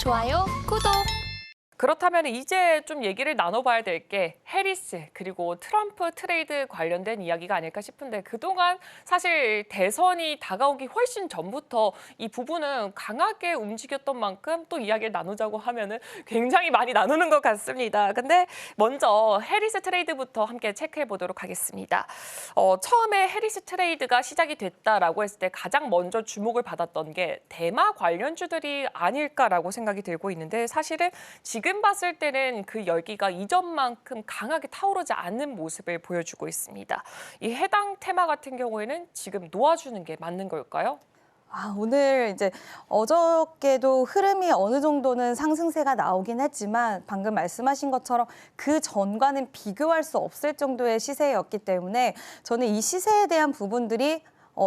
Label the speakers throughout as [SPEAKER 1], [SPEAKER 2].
[SPEAKER 1] 좋아요, 구독!
[SPEAKER 2] 그렇다면 이제 좀 얘기를 나눠봐야 될 게 해리스 그리고 트럼프 트레이드 관련된 이야기가 아닐까 싶은데 그동안 사실 대선이 다가오기 훨씬 전부터 이 부분은 강하게 움직였던 만큼 또 이야기를 나누자고 하면은 굉장히 많이 나누는 것 같습니다. 근데 먼저 해리스 트레이드부터 함께 체크해 보도록 하겠습니다. 처음에 해리스 트레이드가 시작이 됐다라고 했을 때 가장 먼저 주목을 받았던 게 대마 관련주들이 아닐까라고 생각이 들고 있는데 사실은 지금 봤을 때는 그 열기가 이전만큼 강하게 타오르지 않는 모습을 보여주고 있습니다. 이 해당 테마 같은 경우에는 지금 놓아주는 게 맞는 걸까요?
[SPEAKER 3] 오늘 이제 어저께도 흐름이 어느 정도는 상승세가 나오긴 했지만 방금 말씀하신 것처럼 그 전과는 비교할 수 없을 정도의 시세였기 때문에 저는 이 시세에 대한 부분들이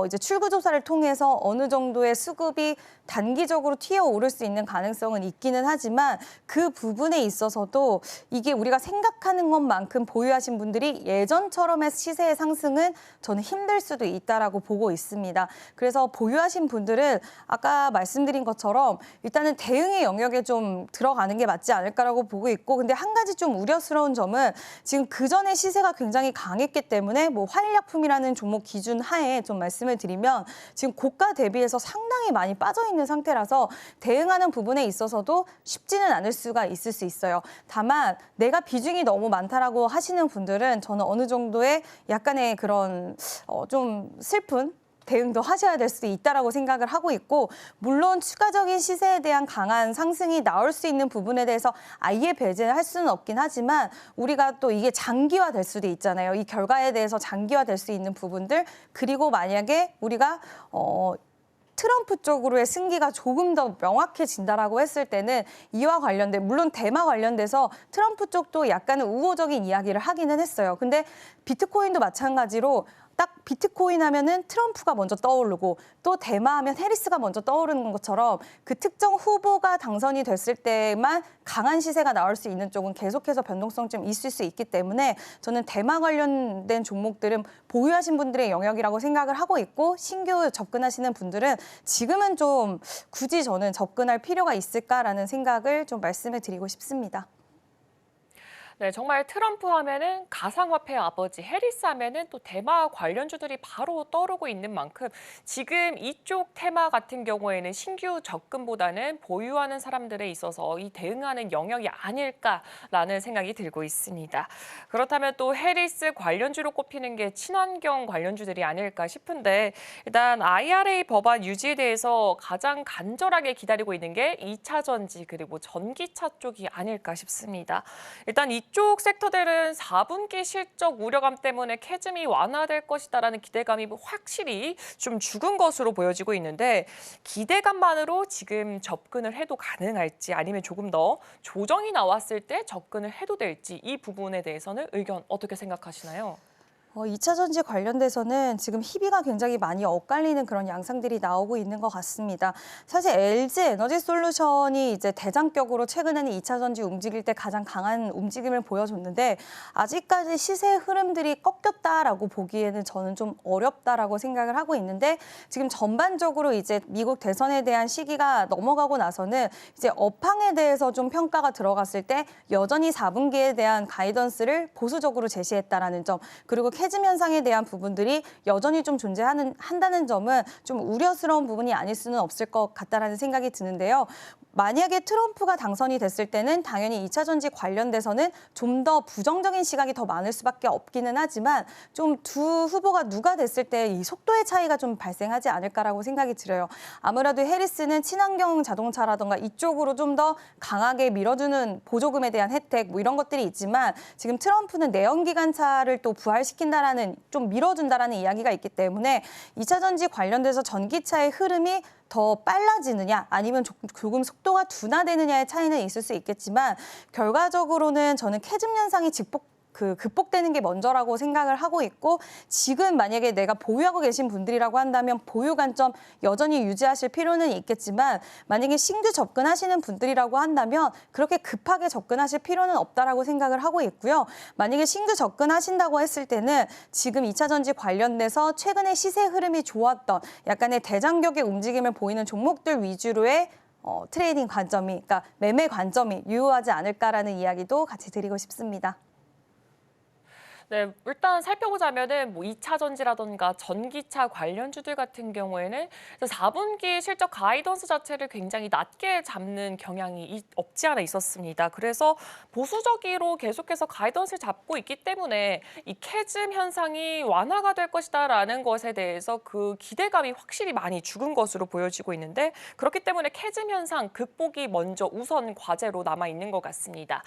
[SPEAKER 3] 이제 출구조사를 통해서 어느 정도의 수급이 단기적으로 튀어오를 수 있는 가능성은 있기는 하지만 그 부분에 있어서도 이게 우리가 생각하는 것만큼 보유하신 분들이 예전처럼의 시세의 상승은 저는 힘들 수도 있다라고 보고 있습니다. 그래서 보유하신 분들은 아까 말씀드린 것처럼 일단은 대응의 영역에 좀 들어가는 게 맞지 않을까라고 보고 있고 근데 한 가지 좀 우려스러운 점은 지금 그전에 시세가 굉장히 강했기 때문에 뭐 화일약품이라는 종목 기준 하에 좀 말씀을 드리면 지금 고가 대비해서 상당히 많이 빠져 있는 상태라서 대응하는 부분에 있어서도 쉽지는 않을 수가 있을 수 있어요. 다만 내가 비중이 너무 많다라고 하시는 분들은 저는 어느 정도의 약간의 그런 좀 슬픈 대응도 하셔야 될 수도 있다라고 생각을 하고 있고 물론 추가적인 시세에 대한 강한 상승이 나올 수 있는 부분에 대해서 아예 배제할 수는 없긴 하지만 우리가 또 이게 장기화될 수도 있잖아요. 이 결과에 대해서 장기화될 수 있는 부분들 그리고 만약에 우리가 트럼프 쪽으로의 승기가 조금 더 명확해진다라고 했을 때는 이와 관련된 물론 대마 관련돼서 트럼프 쪽도 약간은 우호적인 이야기를 하기는 했어요. 근데 비트코인도 마찬가지로 딱 비트코인 하면은 트럼프가 먼저 떠오르고 또 대마하면 해리스가 먼저 떠오르는 것처럼 그 특정 후보가 당선이 됐을 때만 강한 시세가 나올 수 있는 쪽은 계속해서 변동성 좀 있을 수 있기 때문에 저는 대마 관련된 종목들은 보유하신 분들의 영역이라고 생각을 하고 있고 신규 접근하시는 분들은 지금은 좀 굳이 저는 접근할 필요가 있을까라는 생각을 좀 말씀을 드리고 싶습니다.
[SPEAKER 2] 네, 정말 트럼프 하면은 가상화폐 아버지, 해리스 하면은 또 대마 관련주들이 바로 떠오르고 있는 만큼 지금 이쪽 테마 같은 경우에는 신규 접근보다는 보유하는 사람들에 있어서 이 대응하는 영역이 아닐까라는 생각이 들고 있습니다. 그렇다면 또 해리스 관련주로 꼽히는 게 친환경 관련주들이 아닐까 싶은데 일단 IRA 법안 유지에 대해서 가장 간절하게 기다리고 있는 게 2차 전지 그리고 전기차 쪽이 아닐까 싶습니다. 일단 이쪽 섹터들은 4분기 실적 우려감 때문에 캐즘이 완화될 것이다라는 기대감이 확실히 좀 죽은 것으로 보여지고 있는데 기대감만으로 지금 접근을 해도 가능할지 아니면 조금 더 조정이 나왔을 때 접근을 해도 될지 이 부분에 대해서는 의견 어떻게 생각하시나요?
[SPEAKER 3] 2차 전지 관련돼서는 지금 희비가 굉장히 많이 엇갈리는 그런 양상들이 나오고 있는 것 같습니다. 사실 LG 에너지 솔루션이 이제 대장격으로 최근에는 2차 전지 움직일 때 가장 강한 움직임을 보여줬는데 아직까지 시세 흐름들이 꺾였다라고 보기에는 저는 좀 어렵다라고 생각을 하고 있는데 지금 전반적으로 이제 미국 대선에 대한 시기가 넘어가고 나서는 이제 업황에 대해서 좀 평가가 들어갔을 때 여전히 4분기에 대한 가이던스를 보수적으로 제시했다라는 점 그리고 캐즘 현상에 대한 부분들이 여전히 좀 한다는 점은 좀 우려스러운 부분이 아닐 수는 없을 것 같다라는 생각이 드는데요. 만약에 트럼프가 당선이 됐을 때는 당연히 2차 전지 관련돼서는 좀 더 부정적인 시각이 더 많을 수밖에 없기는 하지만 좀 두 후보가 누가 됐을 때 이 속도의 차이가 좀 발생하지 않을까라고 생각이 들어요. 아무래도 해리스는 친환경 자동차라든가 이쪽으로 좀 더 강하게 밀어주는 보조금에 대한 혜택 뭐 이런 것들이 있지만 지금 트럼프는 내연기관차를 또 부활시킨다라는 좀 밀어준다라는 이야기가 있기 때문에 2차 전지 관련돼서 전기차의 흐름이 더 빨라지느냐 아니면 조금 속도가 둔화되느냐의 차이는 있을 수 있겠지만 결과적으로는 저는 캐즘 현상이 극복되는 게 먼저라고 생각을 하고 있고 지금 만약에 내가 보유하고 계신 분들이라고 한다면 보유 관점 여전히 유지하실 필요는 있겠지만 만약에 신규 접근하시는 분들이라고 한다면 그렇게 급하게 접근하실 필요는 없다라고 생각을 하고 있고요. 만약에 신규 접근하신다고 했을 때는 지금 2차 전지 관련돼서 최근에 시세 흐름이 좋았던 약간의 대장격의 움직임을 보이는 종목들 위주로의 트레이딩 관점이, 그러니까 매매 관점이 유효하지 않을까라는 이야기도 같이 드리고 싶습니다.
[SPEAKER 2] 네, 일단 살펴보자면은 뭐 2차 전지라던가 전기차 관련주들 같은 경우에는 4분기 실적 가이던스 자체를 굉장히 낮게 잡는 경향이 없지 않아 있었습니다. 그래서 보수적으로 계속해서 가이던스를 잡고 있기 때문에 이 캐즘 현상이 완화가 될 것이다라는 것에 대해서 그 기대감이 확실히 많이 죽은 것으로 보여지고 있는데, 그렇기 때문에 캐즘 현상 극복이 먼저 우선 과제로 남아 있는 것 같습니다.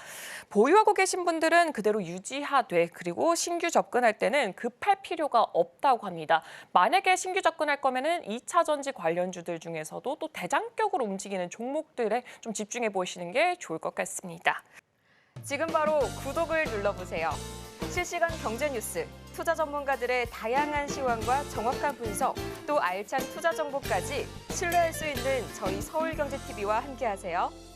[SPEAKER 2] 보유하고 계신 분들은 그대로 유지하되, 그리고 신규 접근할 때는 급할 필요가 없다고 합니다. 만약에 신규 접근할 거면은 2차 전지 관련주들 중에서도 또 대장격으로 움직이는 종목들에 좀 집중해 보시는 게 좋을 것 같습니다.
[SPEAKER 1] 지금 바로 구독을 눌러보세요. 실시간 경제 뉴스, 투자 전문가들의 다양한 시황과 정확한 분석, 또 알찬 투자 정보까지 신뢰할 수 있는 저희 서울경제TV와 함께하세요.